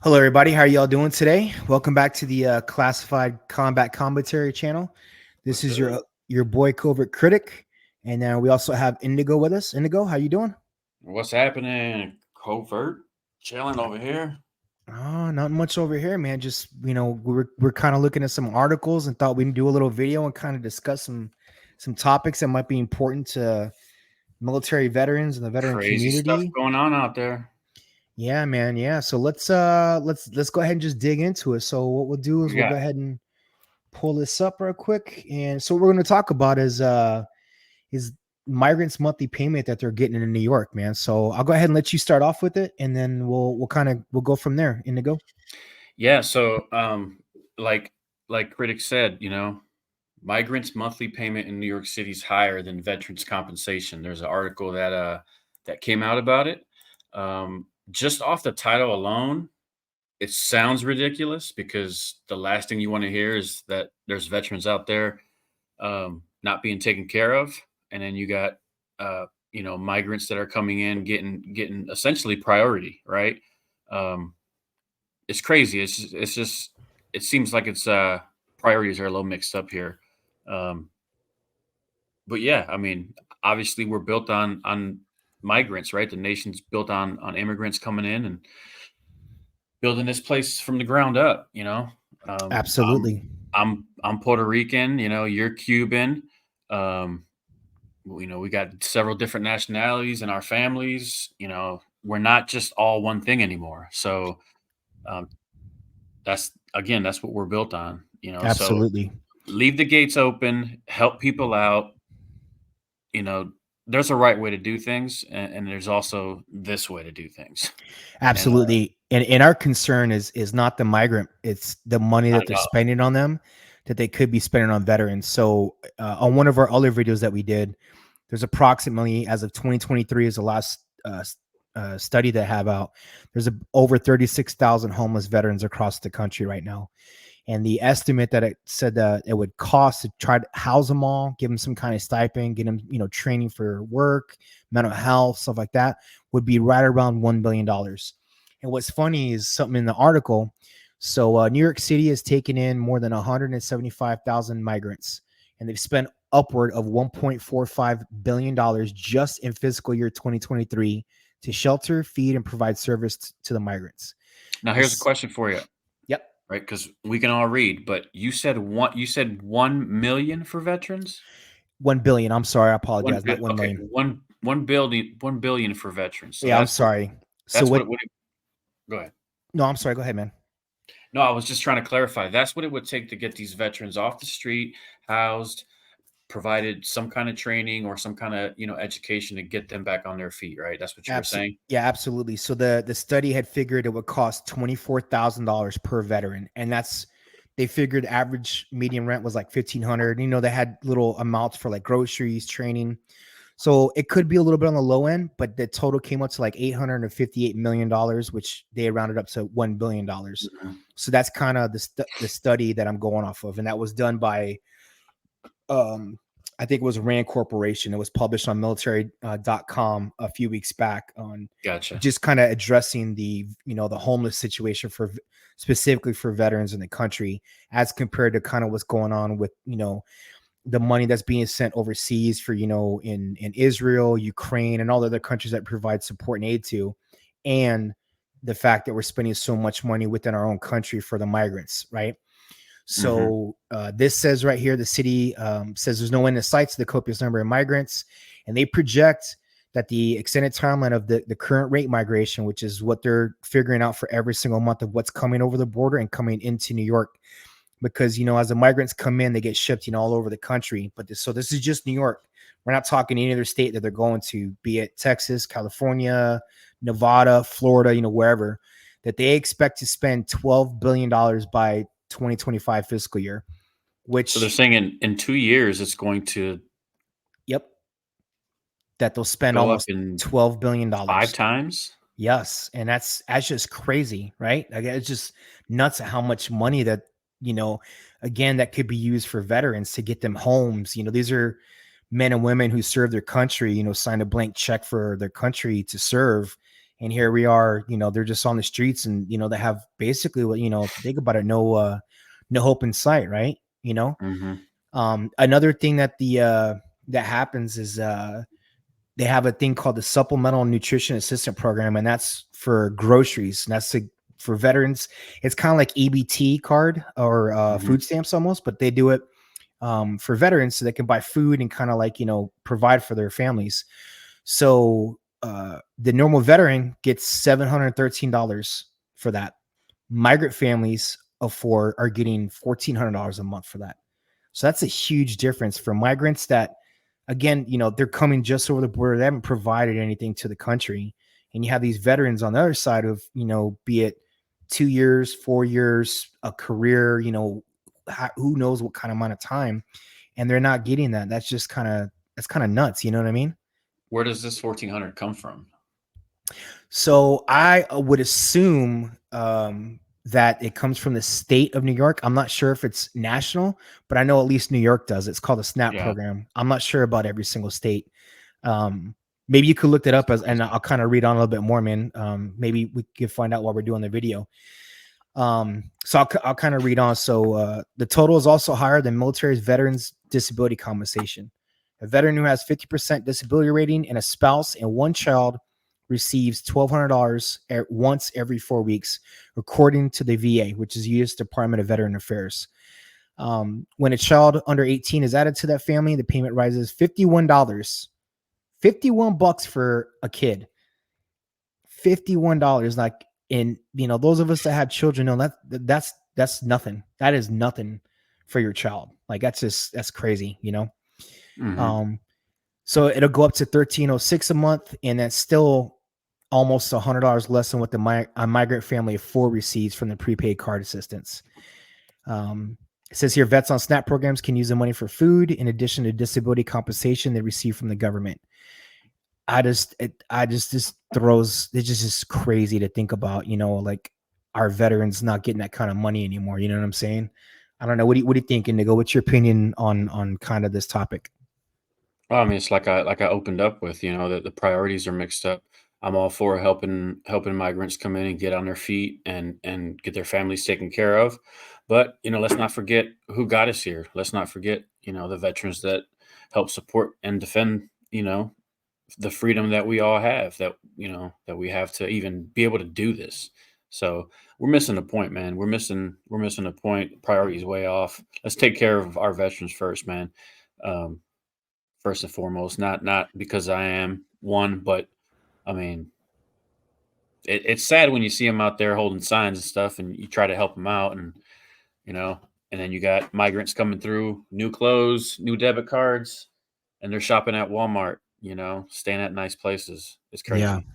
Hello, everybody. How are y'all doing today? Welcome back to the Classified Combat Commentary channel. This What's is up? your boy Covert Critic, and we also have Indigo with us. Indigo, how you doing? What's happening? Covert chilling over here. Oh, not much over here, man. Just we're kind of looking at some articles and thought we'd do a little video and kind of discuss some topics that might be important to military veterans and the veteran Crazy stuff community. going on out there. Yeah, man. Yeah. So let's go ahead and just dig into it. So what we'll do What is we we'll go got? ahead and pull this up real quick. And so what we're going to talk about is migrants' monthly payment that they're getting in New York, man. So I'll go ahead and let you start off with it, and then we'll go from there. Indigo. Yeah, so like critics said, migrants' monthly payment in New York City is higher than veterans' compensation. There's an article that came out about it. Just off the title alone, it sounds ridiculous because the last thing you want to hear is that there's veterans out there not being taken care of, and then you got migrants that are coming in getting essentially priority, right? Um, it's crazy. It's just it seems like it's priorities are a little mixed up here. Um, but yeah, I mean, obviously we're built on migrants, right? The nation's built on immigrants coming in and building this place from the ground up. Um, I'm Absolutely. I'm Puerto Rican. You're Cuban. Um, we got several different nationalities in our families. We're not just all one thing anymore. So um, that's what we're built on. So Absolutely. leave the gates open, help people out. You know, there's a right way to do things, and there's also this way to do things. And Absolutely. And our concern is not the migrant, it's the money not that at they're all. spending on them that they could be spending on veterans. So on one of our other videos that we did, there's approximately, as of 2023 is the last study that I have out, there's over 36,000 homeless veterans across the country right now. And the estimate that it said that it would cost to try to house them all, give them some kind of stipend, get them, training for work, mental health, stuff like that, would be right around $1 billion. And what's funny is something in the article. So New York City has taken in more than 175,000 migrants, and they've spent upward of $1.45 billion just in fiscal year 2023 to shelter, feed, and provide service to the migrants. Now, here's a This, question for you, yep, right? Because we can all read, but you said one. You said 1 million for veterans. 1 billion. I'm sorry, I apologize, not 1 Okay, million. 1 billion for veterans. So Yeah, I'm sorry. So that's what what? it would. Go ahead. No, I'm sorry. Go ahead, man. No, I was just trying to clarify. That's what it would take to get these veterans off the street, housed, provided some kind of training or some kind of education to get them back on their feet. Right? That's what you were saying. Yeah, absolutely. So the study had figured it would cost $24,000 per veteran, and they figured average median rent was like 1,500. They had little amounts for like groceries, training. So it could be a little bit on the low end, but the total came up to like $858 million, which they rounded up to $1 billion. Mhm. So that's kind of the study that I'm going off of, and that was done by um I think it was Rand Corporation. It was published on military.com a few weeks back on Gotcha. just kind of addressing the homeless situation specifically for veterans in the country as compared to kind of what's going on with, the money that's being sent overseas for, in Israel, Ukraine, and all the other countries that provide support and aid to, and the fact that we're spending so much money within our own country for the migrants, right? Hmm. So this says right here, the city says there's no end in sight to the copious number of migrants, and they project that the extended timeline of the current rate migration, which is what they're figuring out for every single month of what's coming over the border and coming into New York, because as the migrants come in, they get shipped all over the country. But this is just New York. We're not talking any other state that they're going to, be it Texas, California, Nevada, Florida, wherever, that they expect to spend $12 billion by 2025 fiscal year, So they're which, saying in 2 years it's going to yep, that they'll spend go up almost in $12 billion. 5 times. Yes, and that's just crazy, right? Like, it's just nuts at how much money that, you know, again, that could be used for veterans to get them homes. These are men and women who serve their country, signed a blank check for their country to serve, and here we are, they're just on the streets, and they have basically what, if you think about it, no hope in sight, right? Mm-hmm. Another thing that that happens is they have a thing called the Supplemental Nutrition Assistant Program, and that's for groceries. And that's for veterans. It's kind of like EBT card or Mm-hmm. food stamps almost, but they do it for veterans so they can buy food and kind of like, provide for their families. So the normal veteran gets $713 for that. Migrant families are getting $1,400 a month for that. So that's a huge difference for migrants that, again, they're coming just over the border. They haven't provided anything to the country. And you have these veterans on the other side of, be it 2 years, 4 years, a career, who knows what kind of amount of time, and they're not getting that. That's kind of nuts. You know what I mean? Where does this 1,400 come from? So I would assume that it comes from the state of New York. I'm not sure if it's national, but I know at least New York does. It's called a SNAP Yeah, program. I'm not sure about every single state. Um, Maybe you could look that up and I'll kind of read on a little bit more, man. Maybe we can find out while we're doing the video. So I'll kind of read on. So the total is also higher than military's veterans disability compensation. A veteran who has 50% disability rating and a spouse and one child receives $1,200 once every 4 weeks, according to the VA, which is U.S. Department of Veteran Affairs. When a child under 18 is added to that family, the payment rises $51. $51 for a kid. $51. Like, and those of us that have children know that's nothing. That is nothing for your child. Like that's crazy, Mm-hmm. Um, so it'll go up to $1,306 a month, and that's still almost $100 less than what a migrant family of 4 receives from the prepaid card assistance. It says here, vets on SNAP programs can use the money for food in addition to disability compensation they receive from the government. This throws, it's just crazy to think about, like our veterans not getting that kind of money anymore. You know what I'm saying? I don't know. What do you think, Indigo? What's your opinion on kind of this topic? Well, I mean, it's like I opened up with, that the priorities are mixed up. I'm all for helping migrants come in and get on their feet and get their families taken care of. But, let's not forget who got us here. Let's not forget, the veterans that help support and defend, the freedom that we all have, that we have to even be able to do this. So we're missing a point, man. We're missing a point. Priorities way off. Let's take care of our veterans first, man. Um, First and foremost, not because I am one, but I mean, it's sad when you see them out there holding signs and stuff, and you try to help them out, and you know, and then you got migrants coming through, new clothes, new debit cards, and they're shopping at Walmart, staying at nice places. It's Yeah. crazy.